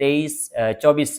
24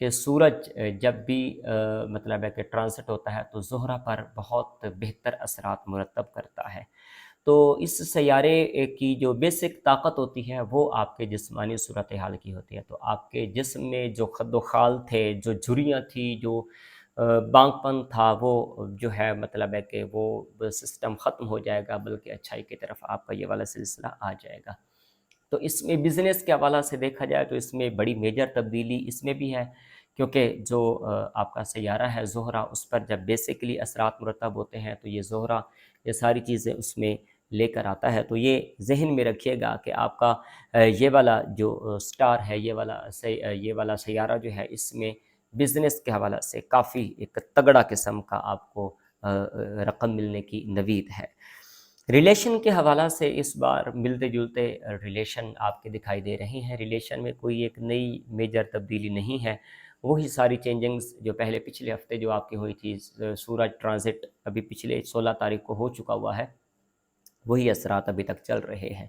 کہ سورج جب بھی مطلب ہے کہ ٹرانزٹ ہوتا ہے تو زہرہ پر بہت بہتر اثرات مرتب کرتا ہے۔ تو اس سیارے کی جو بیسک طاقت ہوتی ہے وہ آپ کے جسمانی صورتحال کی ہوتی ہے۔ تو آپ کے جسم میں جو خد و خال تھے، جو جھریاں تھی، جو بانگ پن تھا، وہ جو ہے مطلب ہے کہ وہ سسٹم ختم ہو جائے گا، بلکہ اچھائی کی طرف آپ کا یہ والا سلسلہ آ جائے گا۔ تو اس میں بزنس کے حوالہ سے دیکھا جائے تو اس میں بڑی میجر تبدیلی اس میں بھی ہے، کیونکہ جو آپ کا سیارہ ہے زہرہ، اس پر جب بیسیکلی اثرات مرتب ہوتے ہیں تو یہ زہرہ یہ ساری چیزیں اس میں لے کر آتا ہے۔ تو یہ ذہن میں رکھیے گا کہ آپ کا یہ والا جو سٹار ہے، یہ والا سیارہ جو ہے، اس میں بزنس کے حوالہ سے کافی ایک تگڑا قسم کا آپ کو رقم ملنے کی نوید ہے۔ ریلیشن کے حوالہ سے اس بار ملتے جلتے ریلیشن آپ کے دکھائی دے رہی ہیں۔ ریلیشن میں کوئی ایک نئی میجر تبدیلی نہیں ہے، وہی ساری چینجنگز جو پچھلے ہفتے جو آپ کی ہوئی تھی۔ سورج ٹرانزٹ ابھی پچھلے 16 تاریخ کو ہو چکا ہوا ہے، وہی اثرات ابھی تک چل رہے ہیں۔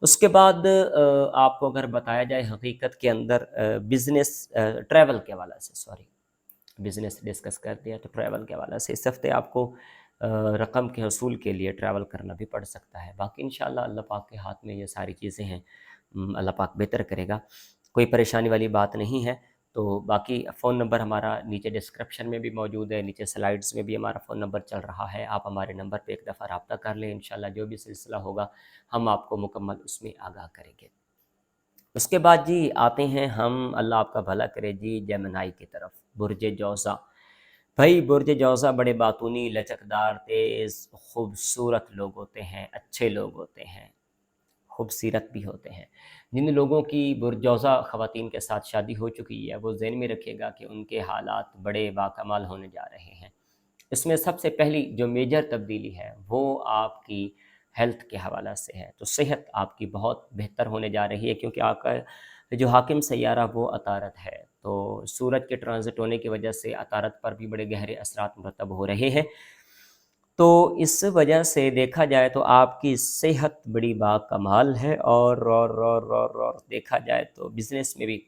اس کے بعد آپ کو اگر بتایا جائے حقیقت کے اندر بزنس ٹریول کے حوالہ سے، بزنس ڈسکس کرتے ہیں تو ٹریول کے حوالہ سے اس ہفتے آپ کو رقم کے حصول کے لیے ٹریول کرنا بھی پڑ سکتا ہے۔ باقی انشاءاللہ اللہ پاک کے ہاتھ میں یہ ساری چیزیں ہیں، اللہ پاک بہتر کرے گا، کوئی پریشانی والی بات نہیں ہے۔ تو باقی فون نمبر ہمارا نیچے ڈسکرپشن میں بھی موجود ہے، نیچے سلائیڈز میں بھی ہمارا فون نمبر چل رہا ہے، آپ ہمارے نمبر پہ ایک دفعہ رابطہ کر لیں، انشاءاللہ جو بھی سلسلہ ہوگا ہم آپ کو مکمل اس میں آگاہ کریں گے۔ اس کے بعد جی آتے ہیں ہم، اللہ آپ کا بھلا کرے جی، جیمنائی کی طرف، برج جوزا۔ بھائی برج جوزا بڑے باتونی، لچکدار، تیز، خوبصورت لوگ ہوتے ہیں، اچھے لوگ ہوتے ہیں، خوبصورت بھی ہوتے ہیں۔ جن لوگوں کی برج جوزا خواتین کے ساتھ شادی ہو چکی ہے وہ ذہن میں رکھے گا کہ ان کے حالات بڑے باکمال ہونے جا رہے ہیں۔ اس میں سب سے پہلی جو میجر تبدیلی ہے وہ آپ کی ہیلتھ کے حوالہ سے ہے۔ تو صحت آپ کی بہت بہتر ہونے جا رہی ہے، کیونکہ آپ کا جو حاکم سیارہ وہ عطارد ہے، تو سورج کے ٹرانزٹ ہونے کی وجہ سے عطارد پر بھی بڑے گہرے اثرات مرتب ہو رہے ہیں۔ تو اس وجہ سے دیکھا جائے تو آپ کی صحت بڑی باکمال ہے، اور دیکھا جائے تو بزنس میں بھی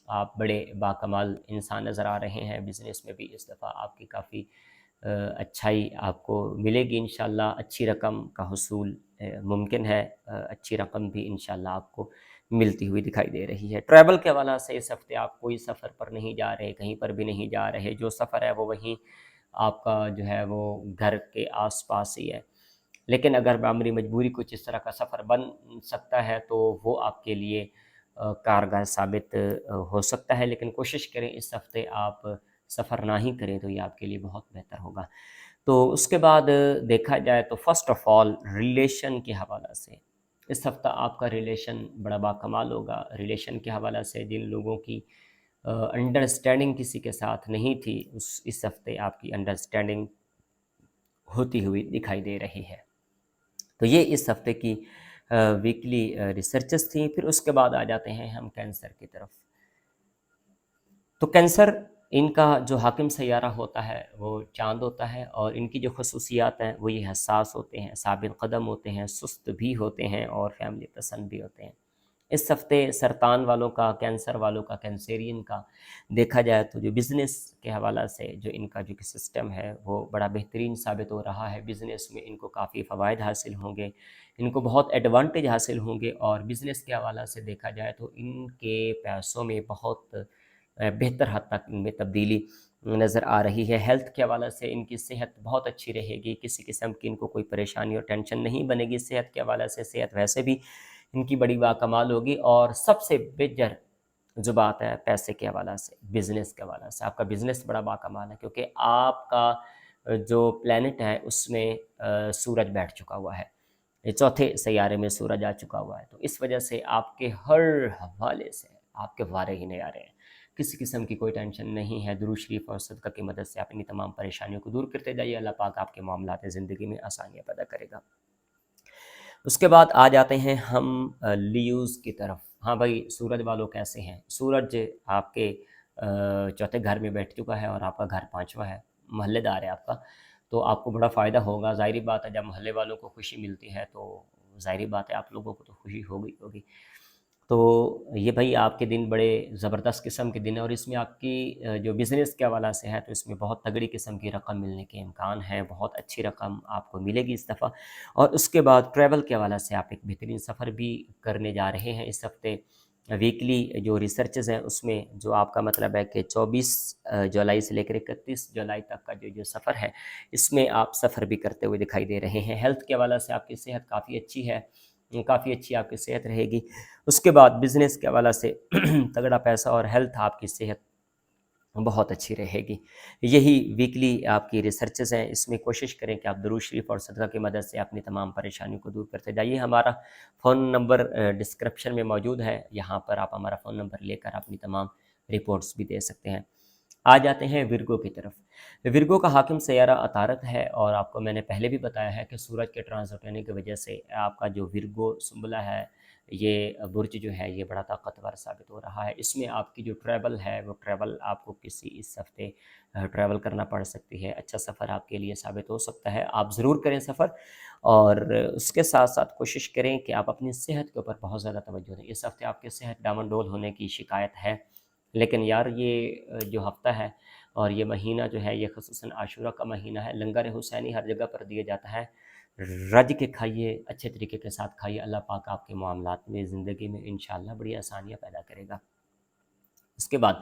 آپ بڑے باکمال انسان نظر آ رہے ہیں۔ بزنس میں بھی اس دفعہ آپ کی کافی اچھائی آپ کو ملے گی انشاءاللہ، اچھی رقم کا حصول ممکن ہے، اچھی رقم بھی انشاءاللہ آپ کو ملتی ہوئی دکھائی دے رہی ہے۔ ٹریول کے حوالہ سے اس ہفتے آپ کوئی سفر پر نہیں جا رہے، کہیں پر بھی نہیں جا رہے، جو سفر ہے وہ وہیں آپ کا جو ہے وہ گھر کے آس پاس ہی ہے، لیکن اگر بعمری مجبوری کچھ اس طرح کا سفر بن سکتا ہے تو وہ آپ کے لیے کارگر ثابت ہو سکتا ہے، لیکن کوشش کریں اس ہفتے آپ سفر نہ ہی کریں تو یہ آپ کے لیے بہت بہتر ہوگا۔ تو اس کے بعد دیکھا جائے تو فرسٹ آف آل ریلیشن کے حوالہ سے اس ہفتہ آپ کا ریلیشن بڑا باکمال ہوگا۔ ریلیشن کے حوالہ سے جن لوگوں کی انڈرسٹینڈنگ کسی کے ساتھ نہیں تھی، اس ہفتے آپ کی انڈرسٹینڈنگ ہوتی ہوئی دکھائی دے رہی ہے۔ تو یہ اس ہفتے کی ویکلی ریسرچز تھیں۔ پھر اس کے بعد آ جاتے ہیں ہم کینسر کی طرف۔ تو کینسر، ان کا جو حاکم سیارہ ہوتا ہے وہ چاند ہوتا ہے، اور ان کی جو خصوصیات ہیں وہ یہ حساس ہوتے ہیں، ثابت قدم ہوتے ہیں، سست بھی ہوتے ہیں، اور فیملی پسند بھی ہوتے ہیں۔ اس ہفتے سرطان والوں کا، کینسر والوں کا، کینسیرین کا دیکھا جائے تو جو بزنس کے حوالہ سے جو ان کا جو سسٹم ہے وہ بڑا بہترین ثابت ہو رہا ہے۔ بزنس میں ان کو کافی فوائد حاصل ہوں گے، ان کو بہت ایڈوانٹیج حاصل ہوں گے، اور بزنس کے حوالہ سے دیکھا جائے تو ان کے پیسوں میں بہت بہتر حد تک ان میں تبدیلی نظر آ رہی ہے۔ ہیلتھ کے حوالہ سے ان کی صحت بہت اچھی رہے گی، کسی قسم کی ان کو کوئی پریشانی اور ٹینشن نہیں بنے گی۔ صحت کے حوالہ سے صحت ویسے بھی ان کی بڑی باکمال ہوگی، اور سب سے میجر جو بات ہے پیسے کے حوالہ سے، بزنس کے حوالہ سے آپ کا بزنس بڑا باکمال ہے، کیونکہ آپ کا جو پلانٹ ہے اس میں سورج بیٹھ چکا ہوا ہے، یہ چوتھے سیارے میں سورج آ چکا ہوا ہے، تو اس وجہ سے آپ کے ہر حوالے سے آپ کے وارے ہی نہیں آ رہے ہیں، کسی قسم کی کوئی ٹینشن نہیں ہے۔ درود شریف اور صدقہ کی مدد سے اپنی تمام پریشانیوں کو دور کرتے جائیے، اللہ پاک آپ کے معاملات زندگی میں آسانیاں پیدا کرے گا۔ اس کے بعد آ جاتے ہیں ہم لیوز کی طرف۔ ہاں بھائی، سورج والوں کیسے ہیں؟ سورج آپ کے چوتھے گھر میں بیٹھ چکا ہے، اور آپ کا گھر پانچواں ہے، محلے دار ہے آپ کا، تو آپ کو بڑا فائدہ ہوگا۔ ظاہری بات ہے جب محلے والوں کو خوشی ملتی ہے تو ظاہری بات ہے آپ لوگوں کو تو خوشی ہوگی۔ تو یہ بھائی آپ کے دن بڑے زبردست قسم کے دن ہیں، اور اس میں آپ کی جو بزنس کے حوالہ سے ہے تو اس میں بہت تگڑی قسم کی رقم ملنے کے امکان ہیں، بہت اچھی رقم آپ کو ملے گی اس دفعہ۔ اور اس کے بعد ٹریول کے حوالہ سے آپ ایک بہترین سفر بھی کرنے جا رہے ہیں اس ہفتے۔ ویکلی جو ریسرچز ہیں اس میں جو آپ کا مطلب ہے کہ 24 جولائی سے لے کر 31 جولائی تک کا جو سفر ہے، اس میں آپ سفر بھی کرتے ہوئے دکھائی دے رہے ہیں۔ ہیلتھ کے حوالہ سے آپ کی صحت کافی اچھی ہے، کافی اچھی آپ کی صحت رہے گی۔ اس کے بعد بزنس کے حوالہ سے تگڑا پیسہ اور ہیلتھ، آپ کی صحت بہت اچھی رہے گی۔ یہی ویکلی آپ کی ریسرچز ہیں، اس میں کوشش کریں کہ آپ درود شریف اور صدقہ کی مدد سے اپنی تمام پریشانیوں کو دور کرتے جائیے۔ ہمارا فون نمبر ڈسکرپشن میں موجود ہے، یہاں پر آپ ہمارا فون نمبر لے کر اپنی تمام رپورٹس بھی دے سکتے ہیں۔ آ جاتے ہیں ورگو کی طرف۔ ورگو کا حاکم سیارہ عطارد ہے، اور آپ کو میں نے پہلے بھی بتایا ہے کہ سورج کے ٹرانزٹ ہونے کی وجہ سے آپ کا جو ورگو سنبلہ ہے، یہ برج جو ہے یہ بڑا طاقتور ثابت ہو رہا ہے۔ اس میں آپ کی جو ٹریول ہے وہ ٹریول آپ کو کسی اس ہفتے ٹریول کرنا پڑ سکتی ہے، اچھا سفر آپ کے لیے ثابت ہو سکتا ہے، آپ ضرور کریں سفر۔ اور اس کے ساتھ ساتھ کوشش کریں کہ آپ اپنی صحت کے اوپر بہت زیادہ توجہ دیں۔ اس ہفتے آپ کی صحت ڈاون ڈول ہونے کی شکایت ہے، لیکن یار یہ جو ہفتہ ہے اور یہ مہینہ جو ہے یہ خصوصاً عاشورہ کا مہینہ ہے، لنگر حسینی ہر جگہ پر دیا جاتا ہے، رج کے کھائیے، اچھے طریقے کے ساتھ کھائیے، اللہ پاک آپ کے معاملات میں زندگی میں انشاءاللہ بڑی آسانیاں پیدا کرے گا۔ اس کے بعد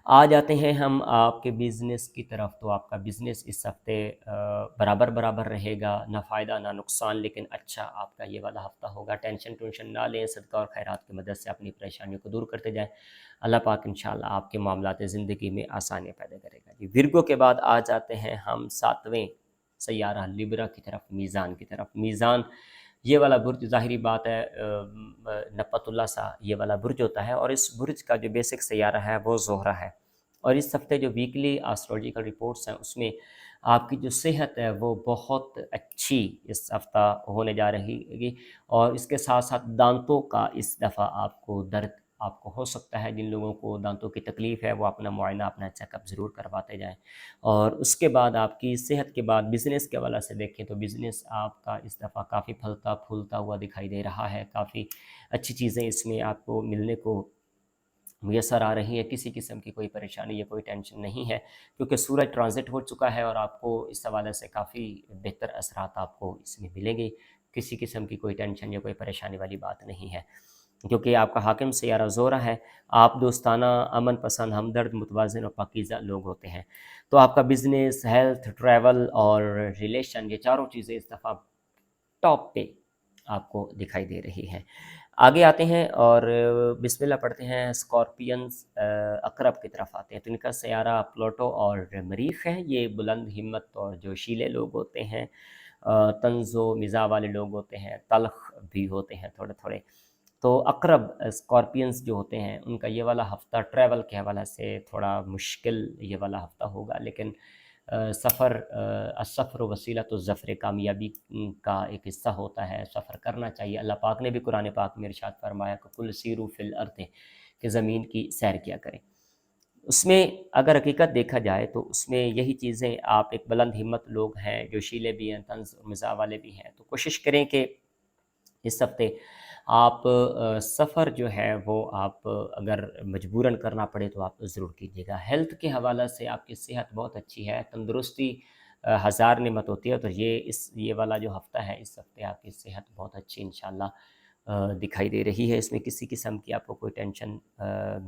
آ جاتے ہیں ہم آپ کے بزنس کی طرف۔ تو آپ کا بزنس اس ہفتے برابر برابر رہے گا، نہ فائدہ نہ نقصان، لیکن اچھا آپ کا یہ والا ہفتہ ہوگا۔ ٹینشن نہ لیں، صدقہ اور خیرات کی مدد سے اپنی پریشانیوں کو دور کرتے جائیں، اللہ پاک انشاءاللہ آپ کے معاملات زندگی میں آسانیاں پیدا کرے گا۔ ورگو کے بعد آ جاتے ہیں ہم 7ویں سیارہ لیبرا کی طرف، میزان کی طرف۔ میزان یہ والا برج ظاہری بات ہے نپت اللہ سا یہ والا برج ہوتا ہے، اور اس برج کا جو بیسک سیارہ ہے وہ زہرہ ہے۔ اور اس ہفتے جو ویکلی آسٹرولوجیکل رپورٹس ہیں اس میں آپ کی جو صحت ہے وہ بہت اچھی اس ہفتہ ہونے جا رہی ہے، اور اس کے ساتھ ساتھ دانتوں کا اس دفعہ آپ کو درد آپ کو ہو سکتا ہے۔ جن لوگوں کو دانتوں کی تکلیف ہے وہ اپنا معائنہ، اپنا چیک اپ ضرور کرواتے جائیں۔ اور اس کے بعد آپ کی صحت کے بعد بزنس کے حوالے سے دیکھیں تو بزنس آپ کا اس دفعہ کافی پھلتا پھولتا ہوا دکھائی دے رہا ہے، کافی اچھی چیزیں اس میں آپ کو ملنے کو میسر آ رہی ہیں، کسی قسم کی کوئی پریشانی یا کوئی ٹینشن نہیں ہے، کیونکہ سورج ٹرانزٹ ہو چکا ہے، اور آپ کو اس حوالے سے کافی بہتر اثرات آپ کو اس میں ملیں گے۔ کسی قسم کی کوئی ٹینشن یا کوئی پریشانی والی بات نہیں ہے، کیونکہ آپ کا حاکم سیارہ زہرہ ہے۔ آپ دوستانہ، امن پسند، ہمدرد، متوازن اور پاکیزہ لوگ ہوتے ہیں۔ تو آپ کا بزنس، ہیلتھ، ٹریول اور ریلیشن، یہ چاروں چیزیں اس دفعہ ٹاپ پہ آپ کو دکھائی دے رہی ہیں۔ آگے آتے ہیں اور بسم اللہ پڑھتے ہیں۔ اسکارپینز عقرب کی طرف آتے ہیں، تو ان کا سیارہ پلوٹو اور مریخ ہے۔ یہ بلند ہمت اور جوشیلے لوگ ہوتے ہیں، طنز و مزاح والے لوگ ہوتے ہیں، تلخ بھی ہوتے ہیں تھوڑے تھوڑے۔ تو عقرب اسکارپینز جو ہوتے ہیں ان کا یہ والا ہفتہ ٹریول کے حوالے سے تھوڑا مشکل یہ والا ہفتہ ہوگا، لیکن سفر السفر وسیلۃ الظفر، کامیابی کا ایک حصہ ہوتا ہے، سفر کرنا چاہیے۔ اللہ پاک نے بھی قرآن پاک میں ارشاد فرمایا کہ کل سیروا فی الارض، کہ زمین کی سیر کیا کریں۔ اس میں اگر حقیقت دیکھا جائے تو اس میں یہی چیزیں، آپ ایک بلند ہمت لوگ ہیں، جوشیلے بھی ہیں، طنز اور مزاح والے بھی ہیں، تو کوشش کریں کہ اس ہفتے آپ سفر جو ہے وہ آپ اگر مجبوراً کرنا پڑے تو آپ ضرور کیجیے گا۔ ہیلتھ کے حوالہ سے آپ کی صحت بہت اچھی ہے، تندرستی ہزار نعمت ہوتی ہے، تو یہ والا جو ہفتہ ہے اس ہفتے آپ کی صحت بہت اچھی انشاءاللہ دکھائی دے رہی ہے۔ اس میں کسی قسم کی آپ کو کوئی ٹینشن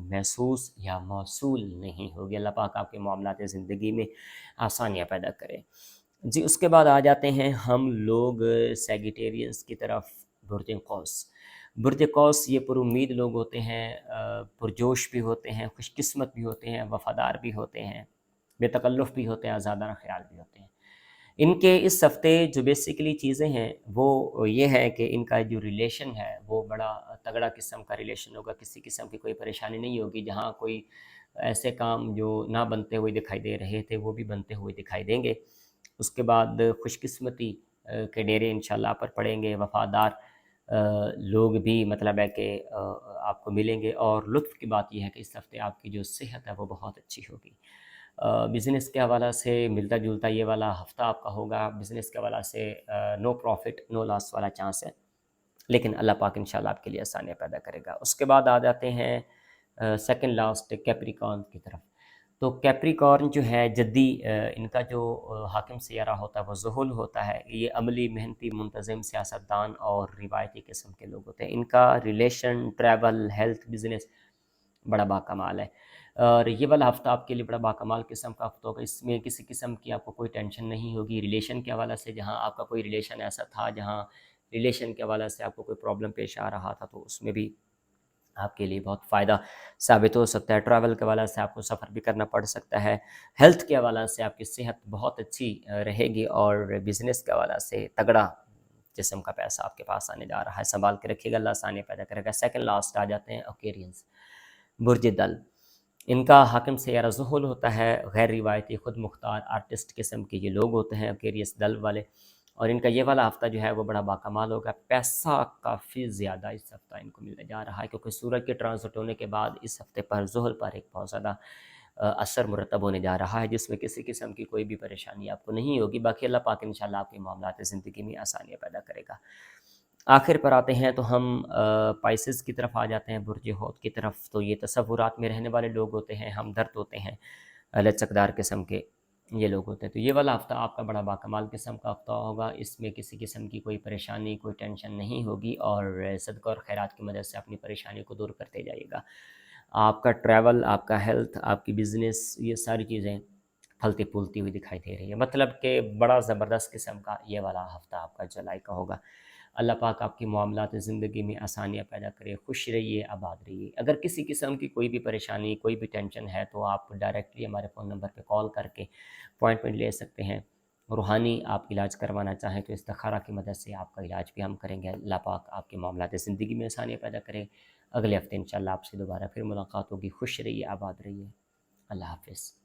محسوس یا موصول نہیں ہوگی۔ اللہ پاک آپ کے معاملات زندگی میں آسانیاں پیدا کرے۔ جی اس کے بعد آ جاتے ہیں ہم لوگ سیگیٹیرینس کی طرف، برج قوس۔ برج قوس یہ پر امید لوگ ہوتے ہیں، پرجوش بھی ہوتے ہیں، خوش قسمت بھی ہوتے ہیں، وفادار بھی ہوتے ہیں، بے تکلف بھی ہوتے ہیں، آزادانہ خیال بھی ہوتے ہیں۔ ان کے اس ہفتے جو بیسیکلی چیزیں ہیں وہ یہ ہے کہ ان کا جو ریلیشن ہے وہ بڑا تگڑا قسم کا ریلیشن ہوگا، کسی قسم کی کوئی پریشانی نہیں ہوگی۔ جہاں کوئی ایسے کام جو نہ بنتے ہوئے دکھائی دے رہے تھے وہ بھی بنتے ہوئے دکھائی دیں گے۔ اس کے بعد خوش قسمتی کے ڈیرے انشاءاللہ آپ پر پڑیں گے، وفادار لوگ بھی مطلب ہے کہ آپ کو ملیں گے، اور لطف کی بات یہ ہے کہ اس ہفتے آپ کی جو صحت ہے وہ بہت اچھی ہوگی۔ بزنس کے حوالہ سے ملتا جلتا یہ والا ہفتہ آپ کا ہوگا۔ بزنس کے حوالہ سے نو پروفٹ نو لاس والا چانس ہے، لیکن اللہ پاک انشاءاللہ آپ کے لیے آسانیاں پیدا کرے گا۔ اس کے بعد آ جاتے ہیں سیکنڈ لاسٹ کیپریکارن کی طرف۔ تو کیپریکارن جو ہے جدی ان کا جو حاکم سیارہ ہوتا ہے وہ ذہول ہوتا ہے۔ یہ عملی، محنتی، منتظم، سیاستدان اور روایتی قسم کے لوگ ہوتے ہیں۔ ان کا ریلیشن، ٹریول، ہیلتھ، بزنس بڑا باکمال ہے، اور یہ والا ہفتہ آپ کے لیے بڑا باکمال قسم کا ہفتہ ہوگا۔ اس میں کسی قسم کی آپ کو کوئی ٹینشن نہیں ہوگی ریلیشن کے حوالے سے۔ جہاں آپ کا کوئی ریلیشن ایسا تھا جہاں ریلیشن کے حوالے سے آپ کو کوئی پرابلم پیش آ رہا تھا، تو اس میں بھی آپ کے لیے بہت فائدہ ثابت ہو سکتا ہے۔ ٹریول کے حوالے سے آپ کو سفر بھی کرنا پڑ سکتا ہے۔ ہیلتھ کے حوالے سے آپ کی صحت بہت اچھی رہے گی، اور بزنس کے حوالے سے تگڑا جسم کا پیسہ آپ کے پاس آنے جا رہا ہے، سنبھال کے رکھیے گا، اللہ آسانی پیدا کرے گا۔ سیکنڈ لاسٹ آ جاتے ہیں اوکیرینز، برج دل۔ ان کا حاکم سیارہ ذہول ہوتا ہے، غیر روایتی، خود مختار، آرٹسٹ قسم کے یہ لوگ ہوتے ہیں اوکیریس دل والے، اور ان کا یہ والا ہفتہ جو ہے وہ بڑا باکمال ہوگا۔ پیسہ کافی زیادہ اس ہفتہ ان کو ملنے جا رہا ہے، کیونکہ سورج کے ٹرانزٹ ہونے کے بعد اس ہفتے پر ظہر پر ایک بہت زیادہ اثر مرتب ہونے جا رہا ہے، جس میں کسی قسم کی کوئی بھی پریشانی آپ کو نہیں ہوگی۔ باقی اللہ پاک انشاءاللہ آپ کے معاملات زندگی میں آسانیاں پیدا کرے گا۔ آخر پر آتے ہیں تو ہم پائسز کی طرف آ جاتے ہیں، برج حوت کی طرف۔ تو یہ تصورات میں رہنے والے لوگ ہوتے ہیں، ہمدرد ہوتے ہیں، لچکدار قسم کے یہ لوگ ہوتے ہیں۔ تو یہ والا ہفتہ آپ کا بڑا باکمال قسم کا ہفتہ ہوگا۔ اس میں کسی قسم کی کوئی پریشانی، کوئی ٹینشن نہیں ہوگی، اور صدقہ اور خیرات کی مدد سے اپنی پریشانی کو دور کرتے جائیے گا۔ آپ کا ٹریول، آپ کا ہیلتھ، آپ کی بزنس، یہ ساری چیزیں پھلتی پھولتی ہوئی دکھائی دے رہی ہے، مطلب کہ بڑا زبردست قسم کا یہ والا ہفتہ آپ کا جولائی کا ہوگا۔ اللہ پاک آپ کی معاملات زندگی میں آسانیاں پیدا کرے، خوش رہیے، آباد رہیے۔ اگر کسی قسم کی کوئی بھی پریشانی، کوئی بھی ٹینشن ہے، تو آپ ڈائریکٹلی ہمارے فون نمبر پہ کال کر کے اپوائنٹمنٹ لے سکتے ہیں۔ روحانی آپ علاج کروانا چاہیں تو استخارہ کی مدد سے آپ کا علاج بھی ہم کریں گے۔ اللہ پاک آپ کے معاملات زندگی میں آسانیاں پیدا کرے۔ اگلے ہفتے انشاءاللہ آپ سے دوبارہ پھر ملاقات ہوگی۔ خوش رہیے، آباد رہیے، اللہ حافظ۔